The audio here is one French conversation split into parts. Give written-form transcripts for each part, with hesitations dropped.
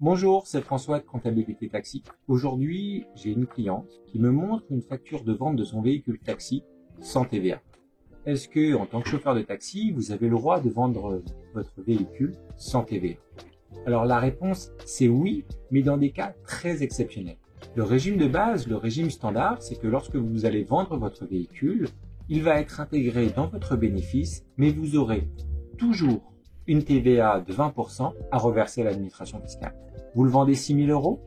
Bonjour, c'est François de Comptabilité Taxi. Aujourd'hui, j'ai une cliente qui me montre une facture de vente de son véhicule taxi sans TVA. Est-ce que, en tant que chauffeur de taxi, vous avez le droit de vendre votre véhicule sans TVA? Alors la réponse, c'est oui, mais dans des cas très exceptionnels. Le régime de base, le régime standard, c'est que lorsque vous allez vendre votre véhicule, il va être intégré dans votre bénéfice, mais vous aurez toujours une TVA de 20% à reverser à l'administration fiscale. Vous le vendez 6 000 euros,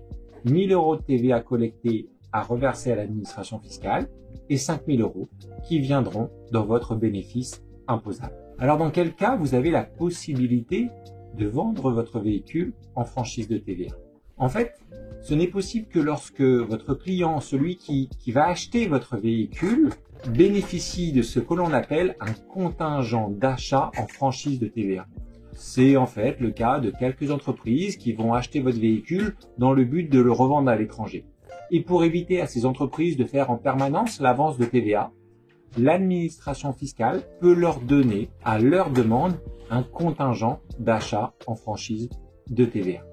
1 000 euros de TVA collectés à reverser à l'administration fiscale et 5 000 euros qui viendront dans votre bénéfice imposable. Alors dans quel cas vous avez la possibilité de vendre votre véhicule en franchise de TVA? En fait, ce n'est possible que lorsque votre client, celui qui va acheter votre véhicule, bénéficie de ce que l'on appelle un contingent d'achat en franchise de TVA. C'est en fait le cas de quelques entreprises qui vont acheter votre véhicule dans le but de le revendre à l'étranger. Et pour éviter à ces entreprises de faire en permanence l'avance de TVA, l'administration fiscale peut leur donner, à leur demande, un contingent d'achat en franchise de TVA.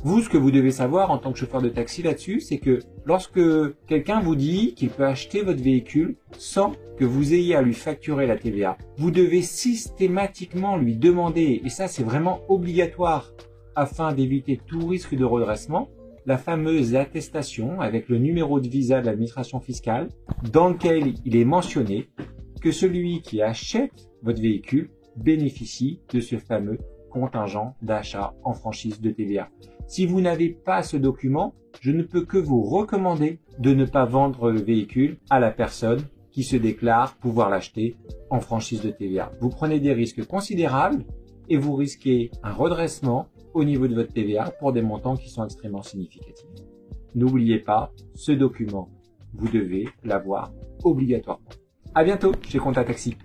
Vous, ce que vous devez savoir en tant que chauffeur de taxi là-dessus, c'est que lorsque quelqu'un vous dit qu'il peut acheter votre véhicule sans que vous ayez à lui facturer la TVA, vous devez systématiquement lui demander, et ça c'est vraiment obligatoire afin d'éviter tout risque de redressement, la fameuse attestation avec le numéro de visa de l'administration fiscale dans lequel il est mentionné que celui qui achète votre véhicule bénéficie de ce fameux contingent d'achat en franchise de TVA. Si vous n'avez pas ce document, je ne peux que vous recommander de ne pas vendre le véhicule à la personne qui se déclare pouvoir l'acheter en franchise de TVA. Vous prenez des risques considérables et vous risquez un redressement au niveau de votre TVA pour des montants qui sont extrêmement significatifs. N'oubliez pas, ce document, vous devez l'avoir obligatoirement. À bientôt chez Compta Taxi.